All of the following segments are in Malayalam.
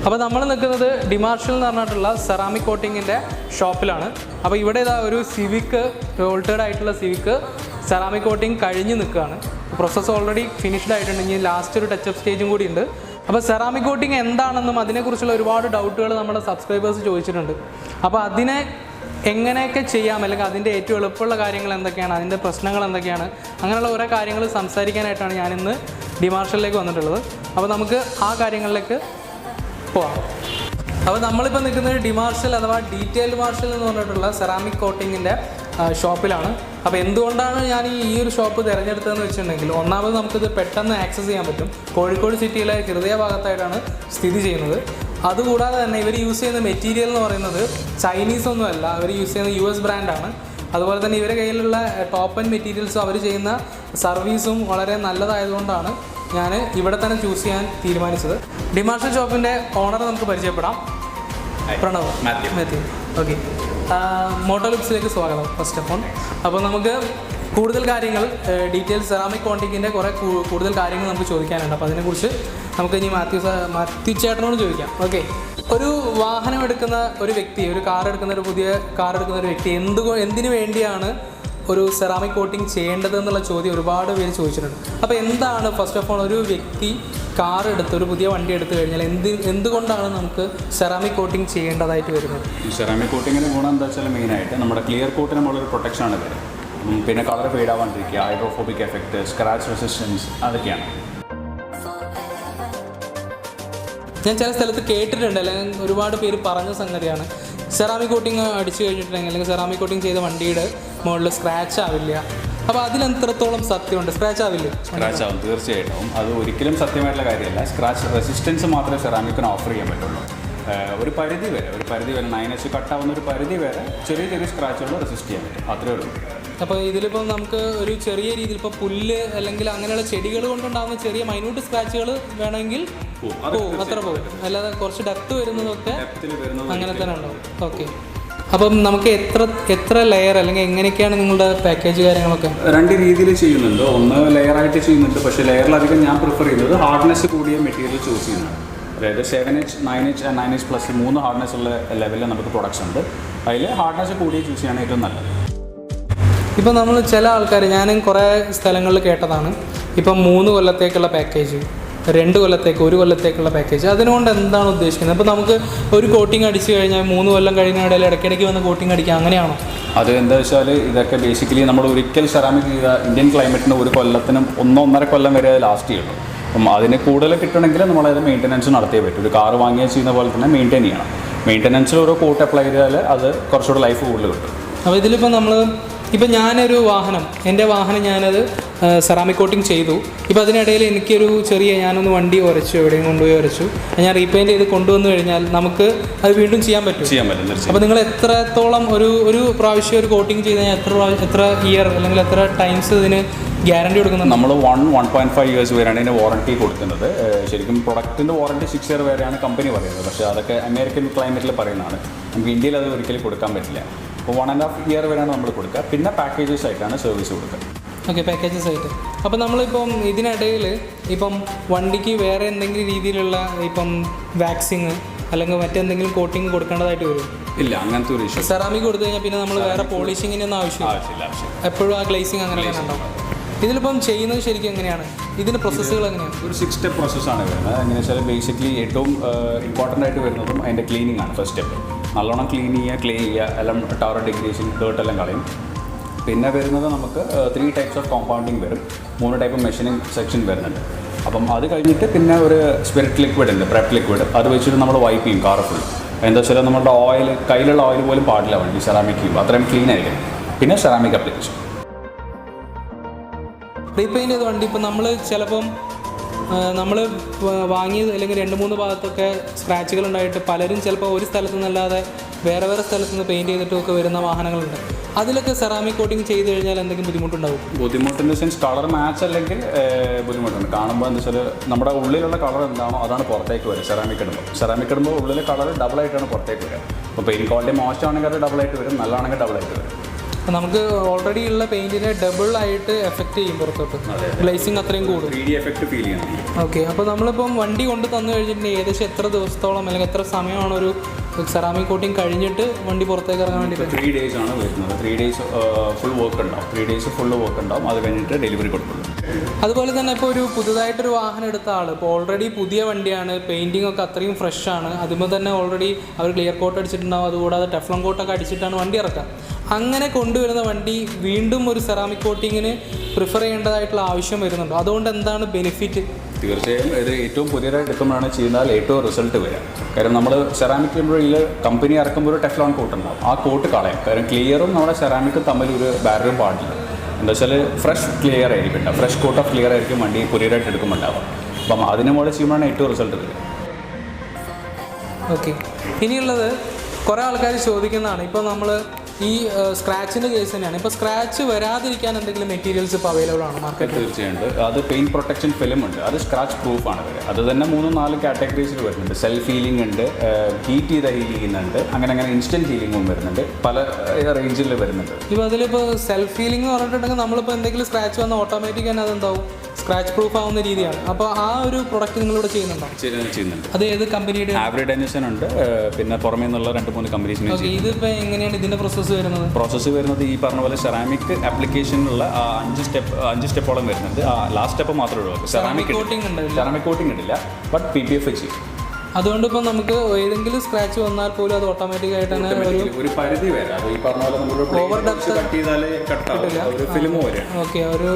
അപ്പോൾ നമ്മൾ നിൽക്കുന്നത് ഡിമാർഷൽ എന്ന് പറഞ്ഞിട്ടുള്ള സെറാമിക് കോട്ടിങ്ങിൻ്റെ ഷോപ്പിലാണ്. അപ്പോൾ ഇവിടെ ഇതാ ഒരു സിവിക്ക്, ഓൾട്ടേഡ് ആയിട്ടുള്ള സിവിക്ക് സെറാമിക് കോട്ടിങ് കഴിഞ്ഞ് നിൽക്കുകയാണ്. പ്രോസസ്സ് ഓൾറെഡി ഫിനിഷ്ഡ് ആയിട്ടുണ്ട്. ഇനി ലാസ്റ്റ് ഒരു ടച്ചപ്പ് സ്റ്റേജും കൂടി ഉണ്ട്. അപ്പോൾ സെറാമിക് കോട്ടിങ് എന്താണെന്നും അതിനെക്കുറിച്ചുള്ള ഒരുപാട് ഡൗട്ടുകൾ നമ്മുടെ സബ്സ്ക്രൈബേഴ്സ് ചോദിച്ചിട്ടുണ്ട്. അപ്പോൾ അതിനെ എങ്ങനെയൊക്കെ ചെയ്യാം, അല്ലെങ്കിൽ അതിൻ്റെ ഏറ്റവും എളുപ്പമുള്ള കാര്യങ്ങൾ എന്തൊക്കെയാണ്, അതിൻ്റെ പ്രശ്നങ്ങൾ എന്തൊക്കെയാണ്, അങ്ങനെയുള്ള ഓരോ കാര്യങ്ങൾ സംസാരിക്കാനായിട്ടാണ് ഞാനിന്ന് ഡിമാർഷലിലേക്ക് വന്നിട്ടുള്ളത്. അപ്പോൾ നമുക്ക് ആ കാര്യങ്ങളിലേക്ക് പോവാം. അപ്പോൾ നമ്മളിപ്പോൾ നിൽക്കുന്നത് ഡിമാർഷൽ അഥവാ ഡീറ്റെയിൽഡ് മാർഷൽ എന്ന് പറഞ്ഞിട്ടുള്ള സെറാമിക് കോട്ടിങ്ങിൻ്റെ ഷോപ്പിലാണ്. അപ്പോൾ എന്തുകൊണ്ടാണ് ഞാൻ ഈ ഒരു ഷോപ്പ് തിരഞ്ഞെടുത്തതെന്ന് വെച്ചിട്ടുണ്ടെങ്കിൽ, ഒന്നാമത് നമുക്കിത് പെട്ടെന്ന് ആക്സസ് ചെയ്യാൻ പറ്റും. കോഴിക്കോട് സിറ്റിയിലെ ഹൃദയഭാഗത്തായിട്ടാണ് സ്ഥിതി ചെയ്യുന്നത്. അതുകൂടാതെ തന്നെ ഇവർ യൂസ് ചെയ്യുന്ന മെറ്റീരിയൽ എന്ന് പറയുന്നത് ചൈനീസ് ഒന്നുമല്ല, അവർ യൂസ് ചെയ്യുന്ന US ബ്രാൻഡാണ്. അതുപോലെ തന്നെ ഇവരുടെ കയ്യിലുള്ള ടോപ്പ് ആൻഡ് മെറ്റീരിയൽസും അവർ ചെയ്യുന്ന സർവീസും വളരെ നല്ലതായതുകൊണ്ടാണ് ഞാൻ ഇവിടെ തന്നെ ചൂസ് ചെയ്യാൻ തീരുമാനിച്ചത്. ഡിമാർഷൽ ഷോപ്പിൻ്റെ ഓണർ നമുക്ക് പരിചയപ്പെടാം. പ്രണവ്, മാത്യു. ഓക്കെ, മോട്ടോലൂപ്സിലേക്ക് സ്വാഗതം ഫസ്റ്റ് ഓഫ് ഓൾ. അപ്പോൾ നമുക്ക് കൂടുതൽ കാര്യങ്ങൾ, ഡീറ്റെയിൽസ് സെറാമിക് കോട്ടിങ്ങിൻ്റെ കുറേ കൂടുതൽ കാര്യങ്ങൾ നമുക്ക് ചോദിക്കാനുണ്ട്. അപ്പോൾ അതിനെക്കുറിച്ച് നമുക്ക് ഇനി മാത്യു ചേട്ടനോട് ചോദിക്കാം. ഓക്കെ, ഒരു വാഹനം എടുക്കുന്ന ഒരു വ്യക്തി, ഒരു കാർ എടുക്കുന്ന, ഒരു പുതിയ കാർ എടുക്കുന്ന ഒരു വ്യക്തി എന്തിനു വേണ്ടിയാണ് ഒരു സെറാമിക് കോട്ടിങ് ചെയ്യേണ്ടത് എന്നുള്ള ചോദ്യം ഒരുപാട് പേര് ചോദിച്ചിട്ടുണ്ട്. അപ്പോൾ എന്താണ് ഫസ്റ്റ് ഓഫ് ഓൾ ഒരു വ്യക്തി കാർ എടുത്ത്, ഒരു പുതിയ വണ്ടി എടുത്തു കഴിഞ്ഞാൽ എന്തുകൊണ്ടാണ് നമുക്ക് സെറാമിക് കോട്ടിങ് ചെയ്യേണ്ടതായിട്ട് വരുന്നത്? ഈ സെറാമിക് കോട്ടിങ്ങിൻ്റെ ഗുണം എന്താ വെച്ചാൽ മെയിനായിട്ട് നമ്മുടെ ക്ലിയർ കോട്ടിന് നമ്മളൊരു പ്രൊട്ടക്ഷനാണ് വരുന്നത്. പിന്നെ കളർ ഫെയ്ഡ് ആവാണ്ടിരിക്കുക, ഹൈഡ്രോഫോബിക് എഫക്റ്റ്, സ്ക്രാച്ച് റെസിസ്റ്റൻസ്, അതൊക്കെയാണ്. ഞാൻ ചില സ്ഥലത്ത് കേട്ടിട്ടുണ്ട്, അല്ലെങ്കിൽ ഒരുപാട് പേര് പറഞ്ഞ സംഗതിയാണ്, സെറാമിക് കോട്ടിങ് അടിച്ചു കഴിഞ്ഞിട്ടുണ്ടെങ്കിൽ അല്ലെങ്കിൽ സെറാമിക് കോട്ടിങ് ചെയ്ത വണ്ടിയുടെ മുകളിൽ സ്ക്രാച്ച് ആവില്ല. അപ്പോൾ അതിലെത്രത്തോളം സത്യമുണ്ട്? സ്ക്രാച്ച് ആവില്ല? സ്ക്രാച്ച് ആവും, തീർച്ചയായിട്ടും. അത് ഒരിക്കലും സത്യമായിട്ടുള്ള കാര്യമല്ല. സ്ക്രാച്ച് റെസിസ്റ്റൻസ് മാത്രമേ സെറാമിക്കിന് ഓഫർ ചെയ്യാൻ പറ്റുള്ളൂ. ഒരു പരിധി വരെ 9H കട്ടാവുന്ന ഒരു പരിധി വരെ ചെറിയ സ്ക്രാച്ചുകൾ റെസിസ്റ്റ് ചെയ്യാൻ പറ്റും, അത്രേ ഉള്ളൂ. അപ്പോൾ ഇതിലിപ്പോൾ നമുക്ക് ഒരു ചെറിയ രീതിയിൽ ഇപ്പോൾ പുല്ല് അല്ലെങ്കിൽ അങ്ങനെയുള്ള ചെടികൾ കൊണ്ടുണ്ടാകുന്ന ചെറിയ മൈന്യൂട്ട് സ്ക്രാച്ചുകൾ വേണമെങ്കിൽ അത്ര പോകും. അല്ലാതെ കുറച്ച് ഡെപ്ത് വരുന്നതൊക്കെ അങ്ങനെ തന്നെ ഉണ്ടാവും. ഓക്കെ, അപ്പം നമുക്ക് എത്ര ലെയർ അല്ലെങ്കിൽ എങ്ങനെയൊക്കെയാണ് നിങ്ങളുടെ പാക്കേജ് കാര്യങ്ങളൊക്കെ? രണ്ട് രീതിയിൽ ചെയ്യുന്നുണ്ട്. ഒന്ന് ലെയറായിട്ട് ചെയ്യുന്നുണ്ട്, പക്ഷേ ലെയറിലധികം ഞാൻ പ്രിഫർ ചെയ്യുന്നത് ഹാർഡ്നെസ് കൂടിയ മെറ്റീരിയൽ ചൂസ് ചെയ്യുന്നതാണ്. അതായത് 7H, 9H and 9H plus 3 hardness ഉള്ള ലെവലിൽ നമുക്ക് പ്രൊഡക്ട്സ് ഉണ്ട്. അതിൽ ഹാർഡ്നെസ് കൂടിയ ചൂസ് ചെയ്യാണ് ഏറ്റവും നല്ലത്. ഇപ്പം നമ്മൾ ചില ആൾക്കാർ, ഞാനും കുറേ സ്ഥലങ്ങളിൽ കേട്ടതാണ്, ഇപ്പം 3 കൊല്ലത്തേക്കുള്ള പാക്കേജ്, 2 കൊല്ലത്തേക്ക്, 1 കൊല്ലത്തേക്കുള്ള പാക്കേജ്. അതിനുകൊണ്ട് എന്താണ് ഉദ്ദേശിക്കുന്നത്? ഇപ്പോൾ നമുക്ക് ഒരു കോട്ടിങ് അടിച്ചു കഴിഞ്ഞാൽ 3 കൊല്ലം കഴിഞ്ഞിടയിൽ ഇടയ്ക്കിടയ്ക്ക് വന്ന് കോട്ടിങ് അടിക്കുക, അങ്ങനെയാണോ? അത് എന്താ വെച്ചാൽ ഇതൊക്കെ ബേസിക്കലി നമ്മൾ ഒരിക്കൽ സെറാമിക് ചെയ്ത ഇന്ത്യൻ ക്ലൈമറ്റിന് 1 കൊല്ലത്തിനും 1-1.5 കൊല്ലം വരെ അത് ലാസ്റ്റ് ചെയ്യുള്ളൂ. അപ്പം അതിന് കൂടുതൽ കിട്ടണമെങ്കിൽ നമ്മളത് മെയിൻ്റനൻസ് നടത്തിയേ പറ്റും. ഒരു കാർ വാങ്ങിയാൽ ചെയ്യുന്ന പോലെ തന്നെ മെയിൻറ്റെയിൻ ചെയ്യണം. മെയിൻ്റനൻസിൽ ഓരോ കോട്ട് അപ്ലൈ ചെയ്താൽ അത് കുറച്ചുകൂടെ ലൈഫ് കൂടുതൽ കിട്ടും. അപ്പോൾ ഇതിലിപ്പോൾ ഇപ്പം ഞാനൊരു വാഹനം, എൻ്റെ വാഹനം ഞാനത് സെറാമിക് കോട്ടിങ് ചെയ്തു. ഇപ്പോൾ അതിനിടയിൽ എനിക്കൊരു ഞാനൊന്ന് വണ്ടി ഉരച്ചു, എവിടെയും കൊണ്ടുപോയി ഉരച്ചു, ഞാൻ റീപെയിൻറ്റ് ചെയ്ത് കൊണ്ടുവന്നു കഴിഞ്ഞാൽ നമുക്ക് അത് വീണ്ടും ചെയ്യാൻ പറ്റും. അപ്പോൾ നിങ്ങൾ എത്രത്തോളം ഒരു പ്രാവശ്യം ഒരു കോട്ടിങ് ചെയ്ത് കഴിഞ്ഞാൽ എത്ര ഇയർ അല്ലെങ്കിൽ എത്ര ടൈംസ് ഇതിന് ഗ്യാരണ്ടി കൊടുക്കുന്നത്? നമ്മൾ 1.5 ഇയേഴ്സ് വരെയാണ് ഇതിന് വാറണ്ടി കൊടുക്കുന്നത്. ശരിക്കും പ്രൊഡക്റ്റിൻ്റെ വാറണ്ടി 6 ഇയർ വരെയാണ് കമ്പനി പറയുന്നത്. പക്ഷേ അതൊക്കെ അമേരിക്കൻ ക്ലൈമറ്റിൽ പറയുന്നതാണ്. നമുക്ക് ഇന്ത്യയിൽ അത് ഒരിക്കലും കൊടുക്കാൻ പറ്റില്ല. അപ്പോൾ 1.5 ഇയർ വരെയാണ് നമ്മൾ കൊടുക്കുക. പിന്നെ പാക്കേജസ് ആയിട്ടാണ് സർവീസ് കൊടുക്കുക. ഓക്കെ, പാക്കേജസ് ആയിട്ട്. അപ്പോൾ നമ്മളിപ്പം ഇതിനിടയിൽ ഇപ്പം വണ്ടിക്ക് വേറെ എന്തെങ്കിലും രീതിയിലുള്ള ഇപ്പം വാക്സിങ് അല്ലെങ്കിൽ മറ്റെന്തെങ്കിലും കോട്ടിങ് കൊടുക്കേണ്ടതായിട്ട് വരും? ഇല്ല, അങ്ങനത്തെ ഒരു ഇഷ്യൂ. സെറാമിക് കൊടുത്തു കഴിഞ്ഞാൽ പിന്നെ നമ്മൾ വേറെ പോളിഷിങ്ങിനൊന്നും ആവശ്യമില്ല. എപ്പോഴും ആ ഗ്ലേസിങ് അങ്ങനെ തന്നെ ഉണ്ടാവും. ഇതിലിപ്പം ചെയ്യുന്നത് ശരിക്കും എങ്ങനെയാണ്? ഇതിൻ്റെ പ്രോസസ്സുകൾ എങ്ങനെയാണ്? ഒരു 6 സ്റ്റെപ്പ് പ്രോസസ്സാണ് വരുന്നത്. എങ്ങനെ വെച്ചാൽ ബേസിക്കലി ഏറ്റവും ഇമ്പോർട്ടൻ്റ് ആയിട്ട് വരുന്നതും അതിൻ്റെ ക്ലീനിങ് ആണ്. ഫസ്റ്റ് സ്റ്റെപ്പ് നല്ലോണം ക്ലീൻ ചെയ്യുക, എല്ലാം ടവർ ഡിഗ്രേഷൻ, ഡേർട്ടെല്ലാം കളയും. പിന്നെ വരുന്നത് നമുക്ക് 3 ടൈപ്സ് ഓഫ് കോമ്പൗണ്ടിങ് വരും, 3 ടൈപ്പ് മെഷീനിങ് സെക്ഷൻ വരുന്നുണ്ട്. അപ്പം അത് കഴിഞ്ഞിട്ട് പിന്നെ ഒരു സ്പിരിറ്റ് ലിക്വിഡ് ഉണ്ട്, പ്രെപ്പ് ലിക്വിഡ്, അത് വെച്ചിട്ട് നമ്മൾ വൈപ്പ് ചെയ്യും കാർ ഫുൾ. എന്താ വെച്ചാൽ നമ്മുടെ ഓയിൽ, കയ്യിലുള്ള ഓയിൽ പോലും പാടില്ല വണ്ടി സെറാമിക് ചെയ്യും, അത്രയും ക്ലീൻ ആയിരിക്കും. പിന്നെ സെറാമിക് അപ്ലിക്കേഷൻ. റീപെയിൻറ്റ് ചെയ്ത വണ്ടി ഇപ്പം നമ്മൾ ചിലപ്പം നമ്മൾ വാങ്ങിയത് അല്ലെങ്കിൽ 2-3 ഭാഗത്തൊക്കെ സ്ക്രാച്ചുകൾ ഉണ്ടായിട്ട് പലരും ചിലപ്പോൾ ഒരു സ്ഥലത്തു നിന്നല്ലാതെ വേറെ സ്ഥലത്തു നിന്ന് പെയിൻറ്റ് ചെയ്തിട്ടൊക്കെ വരുന്ന വാഹനങ്ങളുണ്ട്. അതിലൊക്കെ സെറാമിക് കോട്ടിങ് ചെയ്ത് കഴിഞ്ഞാൽ എന്തെങ്കിലും ബുദ്ധിമുട്ടുണ്ടാവും? ബുദ്ധിമുട്ടെന്ന് സെൻസ് കളർ മാച്ച് അല്ലെങ്കിൽ ബുദ്ധിമുട്ടുണ്ട്. കാണുമ്പോൾ എന്താ വെച്ചാൽ നമ്മുടെ ഉള്ളിലുള്ള കളർ എന്താണോ അതാണ് പുറത്തേക്ക് വരും. സെറാമിക് ഇടുമ്പോൾ ഉള്ളിലെ കളർ ഡബിളായിട്ടാണ് പുറത്തേക്ക് വരിക. അപ്പോൾ പെയിൻറ്റ് ക്വാളിറ്റി മോശമാണെങ്കിൽ അത് ഡബിളായിട്ട് വരും, നല്ലതാണെങ്കിൽ ഡബിളായിട്ട് വരും. നമുക്ക് ഓൾറെഡി ഉള്ള പെയിൻറ്റിനെ ഡബിൾ ആയിട്ട് എഫക്റ്റ് ചെയ്യും പുറത്തോട്ട്, ഗ്ലേസിങ് അത്രയും കൂടും, 3D എഫക്റ്റ് ഫീൽ ചെയ്യണം. ഓക്കെ. അപ്പോൾ നമ്മളിപ്പം വണ്ടി കൊണ്ട് തന്നു കഴിഞ്ഞിട്ടുണ്ടെങ്കിൽ ഏകദേശം എത്ര ദിവസത്തോളം അല്ലെങ്കിൽ എത്ര സമയമാണ് ഒരു സെറാമിക് കോട്ടിങ് കഴിഞ്ഞിട്ട് വണ്ടി പുറത്തേക്ക് ഇറങ്ങാൻ വേണ്ടിയിട്ട്? 3 days ആണ് വരുന്നത്. 3 days ഫുൾ വർക്ക് ഉണ്ടാവും. 3 days ഫുൾ വർക്ക് ഉണ്ടാവും. അത് കഴിഞ്ഞിട്ട് ഡെലിവറി കൊടുക്കുള്ളൂ. അതുപോലെ തന്നെ ഇപ്പോൾ ഒരു പുതുതായിട്ടൊരു വാഹനം എടുത്ത ആൾ ഇപ്പോൾ ഓൾറെഡി പുതിയ വണ്ടിയാണ്, പെയിൻറ്റിംഗ് ഒക്കെ അത്രയും ഫ്രഷ് ആണ്, അതുമ്പോൾ തന്നെ ഓൾറെഡി അവർ ക്ലിയർ കോട്ട് അടിച്ചിട്ടുണ്ടാവും, അതുകൂടാതെ ടെഫ്ലോൺ കോട്ടൊക്കെ അടിച്ചിട്ടാണ് വണ്ടി ഇറക്കുക. അങ്ങനെ കൊണ്ടുവരുന്ന വണ്ടി വീണ്ടും ഒരു സെറാമിക് കോട്ടിങ്ങിന് പ്രിഫർ ചെയ്യേണ്ടതായിട്ടുള്ള ആവശ്യം വരുന്നുണ്ടോ? അതുകൊണ്ട് എന്താണ് ബെനിഫിറ്റ്? തീർച്ചയായും ഇത് ഏറ്റവും പുതിയതായിട്ട് എടുക്കുമ്പോഴാണ് ചെയ്യുന്നാൽ ഏറ്റവും റിസൾട്ട് വരിക. കാരണം നമ്മൾ സെറാമിക്കിനുള്ളിൽ കമ്പനി ഇറക്കുമ്പോൾ ഒരു ടെഫ്ലോൺ കോട്ട് ഉണ്ടാവും. ആ കോട്ട് കളയാം. കാരണം ക്ലിയറും നമ്മുടെ സെറാമിക്കും തമ്മിൽ ഒരു ബാരിയറും പാടില്ല. എന്താ വെച്ചാൽ ഫ്രഷ് ക്ലിയർ ആയിരിക്കും ഉണ്ടാവും. ഫ്രഷ് കോട്ട് ഓഫ് ക്ലിയർ ആയിരിക്കും വണ്ടി പുതിയതായിട്ട് എടുക്കുമ്പോൾ ഉണ്ടാവുക. അപ്പം അതിന് മുകളിൽ ചെയ്യുമ്പോഴാണ് ഏറ്റവും റിസൾട്ട് വരിക. ഓക്കെ. ഇനിയുള്ളത് കുറേ ആൾക്കാർ ചോദിക്കുന്നതാണ്, ഇപ്പോൾ നമ്മൾ ഈ സ്ക്രാച്ചിൻ്റെ കേസ് തന്നെയാണ്. ഇപ്പോൾ സ്ക്രാച്ച് വരാതിരിക്കാൻ എന്തെങ്കിലും മെറ്റീരിയൽസ് ഇപ്പോൾ അവൈലബിൾ ആണ് മാർക്കറ്റിൽ? തീർച്ചയായും. അത് പെയിൻറ്റ് പ്രൊട്ടക്ഷൻ ഫിലിം ഉണ്ട്. അത് സ്ക്രാച്ച് പ്രൂഫാണ് വരിക. അത് തന്നെ 3-4 കാറ്റഗറീസിൽ വരുന്നുണ്ട്. സെൽഫ് ഹീലിംഗ് ഉണ്ട്, ഹീറ്റ് ചെയ്ത ഹീൽ ചെയ്യുന്നുണ്ട്, അങ്ങനെ ഇൻസ്റ്റൻറ്റ് ഹീലിംഗും വരുന്നുണ്ട്. പല റേഞ്ചിൽ വരുന്നുണ്ട്. ഇപ്പോൾ അതിലിപ്പോൾ സെൽഫ് ഹീലിംഗ് എന്ന് പറഞ്ഞിട്ടുണ്ടെങ്കിൽ നമ്മളിപ്പോൾ എന്തെങ്കിലും സ്ക്രാച്ച് വന്നാൽ ഓട്ടോമാറ്റിക് തന്നെ അതെന്താവും സ്ക്രാച്ച് പ്രൂഫ് ആവുന്ന രീതിയാണ്. അപ്പോൾ ആ ഒരു പ്രൊഡക്റ്റ് നിങ്ങളിവിടെ ചെയ്യുന്നുണ്ടോ? ചെയ്യുന്നുണ്ട്. അത് ഏത് കമ്പനിയുടെ? ആവറേജ് ഡെനിഷൻ ഉണ്ട്, പിന്നെ പുറമേ നിന്നുള്ള 2-3 കമ്പനീസിന്. ഇതിപ്പോൾ എങ്ങനെയാണ് ഇതിൻ്റെ പ്രോസസ്സ് വരുന്നത്? ഈ പറഞ്ഞ പോലെ സെറാമിക് ആപ്ലിക്കേഷനുള്ള 5 സ്റ്റെപ്പോളം വരുന്നുണ്ട്. ലാസ്റ്റ് സ്റ്റെപ്പ് മാത്രമേ ഉള്ളൂ. സെറാമിക് കോട്ടിംഗ് ഇടില്ല, ബട്ട് PPF ചെയ്യും. അതുകൊണ്ട് ഇപ്പം നമുക്ക് ഏതെങ്കിലും സ്ക്രാച്ച് വന്നാൽ പോലും അത് ഓട്ടോമാറ്റിക് ആയിട്ട് തന്നെ ഒരു പരിധി വരെ അത് ഈ പറഞ്ഞ പോലെ ഓവർ ഡെപ്ത് ഓക്കെ, ഒരു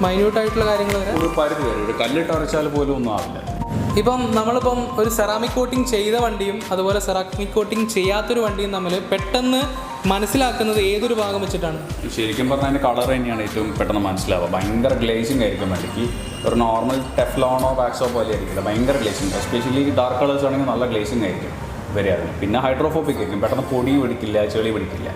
മൈന്യൂട്ട് ആയിട്ടുള്ള കാര്യങ്ങൾ വരെ ഒരു പരിധി വരെ ഒരു കല്ലിട്ട് അരച്ചാൽ പോലും ഒന്നും ആവില്ല. ഇപ്പം നമ്മളിപ്പം ഒരു സെറാമിക് കോട്ടിംഗ് ചെയ്ത വണ്ടിയും അതുപോലെ സെറാമിക് കോട്ടിംഗ് ചെയ്യാത്തൊരു വണ്ടിയും തമ്മിൽ പെട്ടെന്ന് മനസ്സിലാക്കുന്നത് ഏതൊരു ഭാഗം വെച്ചിട്ടാണ്? ശരിക്കും പറഞ്ഞാൽ അതിൻ്റെ കളർ തന്നെയാണ് ഏറ്റവും പെട്ടെന്ന് മനസ്സിലാവുക. ഭയങ്കര ഗ്ലേസിംഗ് ആയിരിക്കും വണ്ടിക്ക്. ഒരു നോർമൽ ടെഫ്ലോണോ വാക്സോ പോലെ ആയിരിക്കില്ല, ഭയങ്കര ഗ്ലേസിംഗ്. എസ്പെഷ്യലി ഡാർക്ക് കളേഴ്സ് ആണെങ്കിൽ നല്ല ഗ്ലേസിംഗ് ആയിരിക്കും വരിക. പിന്നെ ഹൈഡ്രോഫോബിക് ആയിരിക്കും, പെട്ടെന്ന് പൊടി പിടിക്കില്ല, ചെളി പിടിക്കില്ല.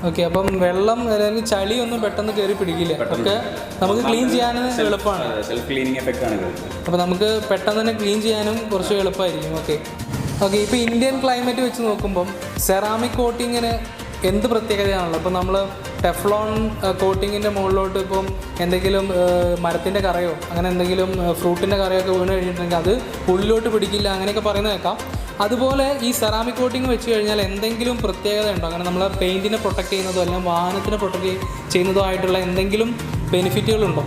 ഓക്കെ. അപ്പം വെള്ളം അല്ലെങ്കിൽ ചളിയൊന്നും പെട്ടെന്ന് കയറി പിടിക്കില്ല, ഒക്കെ നമുക്ക് ക്ലീൻ ചെയ്യാനും എളുപ്പമാണ്. സെൽഫ് ക്ലീനിങ് എഫക്റ്റ് ആണ് വരുന്നത്. അപ്പോൾ നമുക്ക് പെട്ടെന്ന് തന്നെ ക്ലീൻ ചെയ്യാനും കുറച്ച് എളുപ്പമായിരിക്കും. ഓക്കെ. ഇപ്പോൾ ഇന്ത്യൻ ക്ലൈമറ്റ് വെച്ച് നോക്കുമ്പം സെറാമിക് കോട്ടിങ്ങിന് എന്ത് പ്രത്യേകതയാണല്ലോ? ഇപ്പോൾ നമ്മൾ ടെഫ്ലോൺ കോട്ടിങ്ങിൻ്റെ മുകളിലോട്ട് ഇപ്പം എന്തെങ്കിലും മരത്തിൻ്റെ കറയോ അങ്ങനെ എന്തെങ്കിലും ഫ്രൂട്ടിൻ്റെ കറയോ ഒക്കെ വീണ് കഴിഞ്ഞിട്ടുണ്ടെങ്കിൽ അത് ഉള്ളിലോട്ട് പിടിക്കില്ല, അങ്ങനെയൊക്കെ പറയുന്നത് കേൾക്കാം. അതുപോലെ ഈ സെറാമിക് കോട്ടിങ് വെച്ച് കഴിഞ്ഞാൽ എന്തെങ്കിലും പ്രത്യേകത ഉണ്ടോ? അങ്ങനെ നമ്മൾ പെയിൻറ്റിനെ പ്രൊട്ടക്ട് ചെയ്യുന്നതോ അല്ലെങ്കിൽ വാഹനത്തിനെ പ്രൊട്ടക്ട് ചെയ്യുന്നതോ ആയിട്ടുള്ള എന്തെങ്കിലും ബെനിഫിറ്റുകളുണ്ടോ?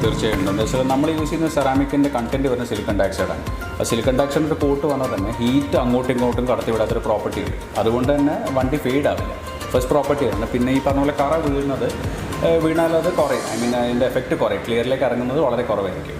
തീർച്ചയായും ഉണ്ട്. എന്താ വെച്ചാൽ നമ്മൾ യൂസ് ചെയ്യുന്ന സെറാമിക്കിൻ്റെ കണ്ടൻറ്റ് വരുന്ന സിലിക്കൺ ഡയോക്സൈഡാണ്. ആ സിലിക്കൺ ഡയോക്സൈഡിൻ്റെ കോട്ട് വന്നാൽ തന്നെ ഹീറ്റ് അങ്ങോട്ടും ഇങ്ങോട്ടും കടത്തിവിടാത്തൊരു പ്രോപ്പർട്ടി ഉണ്ട്. അതുകൊണ്ട് തന്നെ വണ്ടി ഫെയ്ഡ് ആവില്ല. ഫസ്റ്റ് പ്രോപ്പർട്ടി ആണ്. പിന്നെ ഈ പറഞ്ഞ പോലെ കറ വീണാൽ അത് കുറയും. അതിൻ്റെ എഫക്റ്റ് കുറയും. ക്ലിയറിലേക്ക് ഇറങ്ങുന്നത് വളരെ കുറവായിരിക്കും.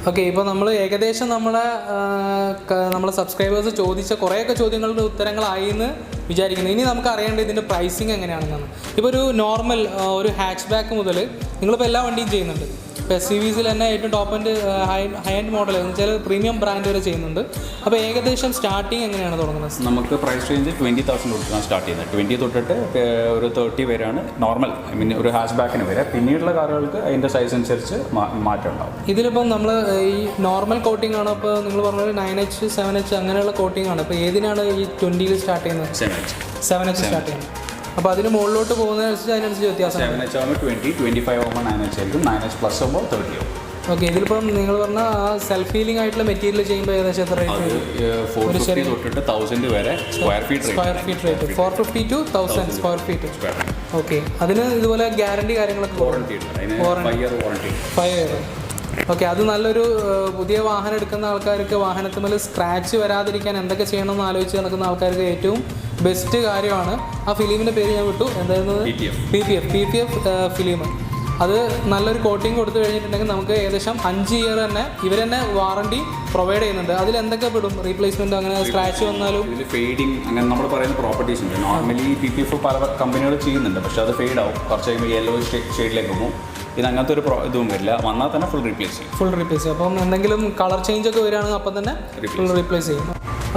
ഓക്കെ. ഇപ്പോൾ നമ്മൾ ഏകദേശം നമ്മളെ സബ്സ്ക്രൈബേഴ്സ് ചോദിച്ച കുറേയൊക്കെ ചോദ്യങ്ങളുടെ ഉത്തരങ്ങളായി എന്ന് വിചാരിക്കുന്നു. ഇനി നമുക്ക് അറിയേണ്ടത് ഇതിൻ്റെ പ്രൈസിങ് എങ്ങനെയാണെന്നാണ്. ഇപ്പോൾ ഒരു നോർമൽ ഒരു ഹാച്ച് ബാക്ക് മുതൽ നിങ്ങളിപ്പോൾ എല്ലാ വണ്ടിയും ചെയ്യുന്നുണ്ട്. ഇപ്പോൾ SUVസിൽ തന്നെ ഏറ്റവും top and high end model എന്ന് വെച്ചാൽ പ്രീമിയം ബ്രാൻഡ് വരെ ചെയ്യുന്നുണ്ട്. അപ്പോൾ ഏകദേശം സ്റ്റാർട്ടിങ് എങ്ങനെയാണ് തുടങ്ങുന്നത്? നമുക്ക് പ്രൈസ് റേഞ്ച് 20,000 തൊട്ടാണ് സ്റ്റാർട്ട് ചെയ്യുന്നത്. 20 തൊട്ടിട്ട് ഒരു 30 വരെയാണ് നോർമൽ ഒരു ഹാച്ച് ബാക്കിന് വരെ. പിന്നീടുള്ള കാറുകൾക്ക് അതിൻ്റെ സൈസ് അനുസരിച്ച് മാറ്റം ഉണ്ടാവും. ഇതിലിപ്പം നമ്മൾ ഈ നോർമൽ കോട്ടിംഗ് ആണ്. അപ്പോൾ നിങ്ങൾ പറഞ്ഞത് 9H 7H അങ്ങനെയുള്ള കോട്ടിംഗ് ആണ്. അപ്പോൾ ഏതിനാണ് ഈ 20ൽ സ്റ്റാർട്ട് ചെയ്യുന്നത്? 7H സ്റ്റാർട്ട് ചെയ്യുന്നത്. അപ്പോൾ അതിന് മുകളിലോട്ട് പോകുന്നതനുസരിച്ച് വ്യത്യാസം. 7H ആകുമ്പോൾ 20, 25 ആകുമ്പോൾ 9H ആയിരിക്കും, 9H പ്ലസ് ആകുമ്പോൾ 30 ആവും. ഓക്കെ. ഇതിലിപ്പം നിങ്ങൾ പറഞ്ഞ ആ സെൽഫ് ഹീലിംഗ് ആയിട്ടുള്ള മെറ്റീരിയൽ ചെയ്യുമ്പോൾ ഏകദേശം എത്ര റേറ്റ് വരും? 450 തൊട്ടിട്ട് 1000 വരെ square feet rate. 450 to 1000 square feet. Okay. അതിന് ഇതുപോലെ ഗ്യാരണ്ടി കാര്യങ്ങളൊക്കെ? വാറണ്ടി ഉണ്ട്. 5 ഇയർ വാറണ്ടി. 5 ഇയർ. ഓക്കെ. അത് നല്ലൊരു പുതിയ വാഹനം എടുക്കുന്ന ആൾക്കാർക്ക് വാഹനത്തിൽ സ്ക്രാച്ച് വരാതിരിക്കാൻ എന്തൊക്കെ ചെയ്യണമെന്ന് ആലോചിച്ച് നടക്കുന്ന ആൾക്കാർക്ക് ഏറ്റവും ബെസ്റ്റ് കാര്യമാണ്. ആ ഫിലിമിൻ്റെ പേര് ഞാൻ വിട്ടു, എന്തായിരുന്നത്? PPF film. അത് നല്ലൊരു കോട്ടിങ് കൊടുത്തു കഴിഞ്ഞിട്ടുണ്ടെങ്കിൽ നമുക്ക് ഏകദേശം 5 ഇയർ തന്നെ ഇവർ തന്നെ വാറണ്ടി പ്രൊവൈഡ് ചെയ്യുന്നുണ്ട്. അതിൽ എന്തൊക്കെ പെടും? റീപ്ലേസ്മെൻറ്റ് അങ്ങനെ സ്ക്രാച്ച് വന്നാലും ഫെയ്ഡിങ് അങ്ങനെ നമ്മൾ പറയുന്ന പ്രോപ്പർട്ടീസ് ഉണ്ട്. നോർമലി PPF പല കമ്പനികൾ ചെയ്യുന്നുണ്ട്, പക്ഷേ അത് ഫെയ്ഡ് ആവും. കുറച്ച് കഴിയുമ്പോൾ യെല്ലോ ഷെയ്ഡിലേക്ക് പോകും. ഇത് അങ്ങനത്തെ ഒരു ഇതും വരില്ല. വന്നാൽ തന്നെ ഫുൾ റീപ്ലേസ് ചെയ്യും. അപ്പം എന്തെങ്കിലും കളർ ചേഞ്ച് ഒക്കെ വരികയാണെങ്കിൽ അപ്പം തന്നെ ഫുൾ റീപ്ലേസ് ചെയ്യും.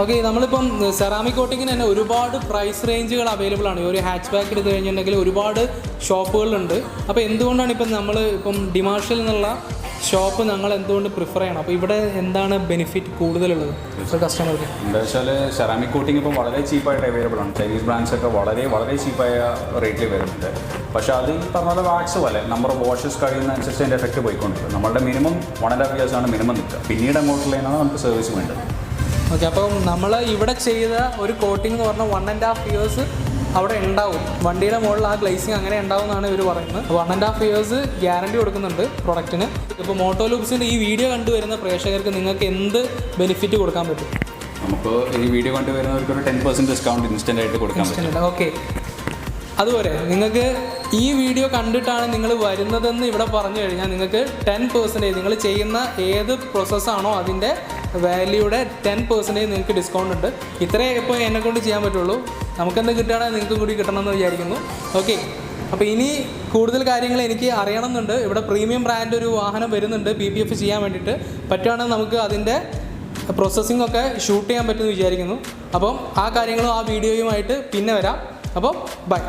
ഓക്കെ. നമ്മളിപ്പം സെറാമിക് കോട്ടിങ്ങിന് തന്നെ ഒരുപാട് പ്രൈസ് റേഞ്ചുകൾ അവൈലബിൾ ആണ്. ഒരു ഹാച്ച് ബാക്ക് എടുത്ത് കഴിഞ്ഞിട്ടുണ്ടെങ്കിൽ ഒരുപാട് ഷോപ്പുകളുണ്ട്. അപ്പോൾ എന്തുകൊണ്ടാണ് ഇപ്പം നമ്മൾ ഡിമാർഷിൽ നിന്നുള്ള ഷോപ്പ് ഞങ്ങൾ എന്തുകൊണ്ട് പ്രിഫർ ചെയ്യണം? അപ്പോൾ ഇവിടെ എന്താണ് ബെനിഫിറ്റ് കൂടുതലുള്ളത് കസ്റ്റമർക്ക്? എന്താ വെച്ചാൽ സെറാമിക് കോട്ടിംഗ് ഇപ്പോൾ വളരെ ചീപ്പായിട്ട് അവൈലബിൾ ആണ്. ചൈനീസ് ബ്രാൻഡ്സ് ഒക്കെ വളരെ വളരെ ചീപ്പായ റേറ്റിൽ വരുന്നുണ്ട്. പക്ഷേ അത് ഈ പറഞ്ഞ വാക്സ് പോലെ നമ്പർ ഓഫ് വാഷസ് കഴിയുന്നതനുസരിച്ച് അതിൻ്റെ എഫക്റ്റ് പോയിക്കൊണ്ടിരിക്കും. നമ്മളുടെ മിനിമം 1.5 years ആണ് മിനിമം നിൽക്കുക. പിന്നീട് അങ്ങോട്ടുള്ളതിനാണ് നമുക്ക് സർവീസ് വേണ്ടത്. ഓക്കെ, അപ്പം നമ്മൾ ഇവിടെ ചെയ്ത ഒരു കോട്ടിംഗ് എന്ന് പറഞ്ഞാൽ 1.5 years അവിടെ ഉണ്ടാവും. വണ്ടിയുടെ മുകളിൽ ആ ഗ്ലേസിങ് അങ്ങനെ ഉണ്ടാവും എന്നാണ് ഇവർ പറയുന്നത്. 1.5 years ഗ്യാരണ്ടി കൊടുക്കുന്നുണ്ട് പ്രൊഡക്റ്റിന്. ഇപ്പോൾ മോട്ടോലൂപ്സിൻ്റെ ഈ വീഡിയോ കണ്ടുവരുന്ന പ്രേക്ഷകർക്ക് നിങ്ങൾക്ക് എന്ത് ബെനിഫിറ്റ് കൊടുക്കാൻ പറ്റും? നമുക്ക് ഈ വീഡിയോ കണ്ടുവരുന്നവർക്ക് ഒരു 10% ഡിസ്കൗണ്ട് ഇൻസ്റ്റൻ്റ് ആയിട്ട് കൊടുക്കാൻ പറ്റും. ഓക്കെ, അതുപോലെ നിങ്ങൾക്ക് ഈ വീഡിയോ കണ്ടിട്ടാണ് നിങ്ങൾ വരുന്നതെന്ന് ഇവിടെ പറഞ്ഞു കഴിഞ്ഞാൽ നിങ്ങൾക്ക് 10% നിങ്ങൾ ചെയ്യുന്ന ഏത് പ്രോസസ്സാണോ അതിൻ്റെ വാല്യൂയുടെ 10% നിങ്ങൾക്ക് ഡിസ്കൗണ്ട് ഉണ്ട്. ഇത്രയേ ഇപ്പോൾ എന്നെക്കൊണ്ട് ചെയ്യാൻ പറ്റുള്ളൂ. നമുക്കെന്ത് കിട്ടുകയാണെങ്കിൽ നിങ്ങൾക്ക് കൂടി കിട്ടണമെന്ന് വിചാരിക്കുന്നു. ഓക്കെ, അപ്പോൾ ഇനി കൂടുതൽ കാര്യങ്ങൾ എനിക്ക് അറിയണമെന്നുണ്ട്. ഇവിടെ പ്രീമിയം ബ്രാൻഡ് ഒരു വാഹനം വരുന്നുണ്ട് PPF ചെയ്യാൻ വേണ്ടിയിട്ട്. പറ്റുകയാണെങ്കിൽ നമുക്ക് അതിൻ്റെ പ്രോസസ്സിംഗ് ഒക്കെ ഷൂട്ട് ചെയ്യാൻ പറ്റുമെന്ന് വിചാരിക്കുന്നു. അപ്പം ആ കാര്യങ്ങളും ആ വീഡിയോയുമായിട്ട് പിന്നെ വരാം. അപ്പോൾ ബൈ.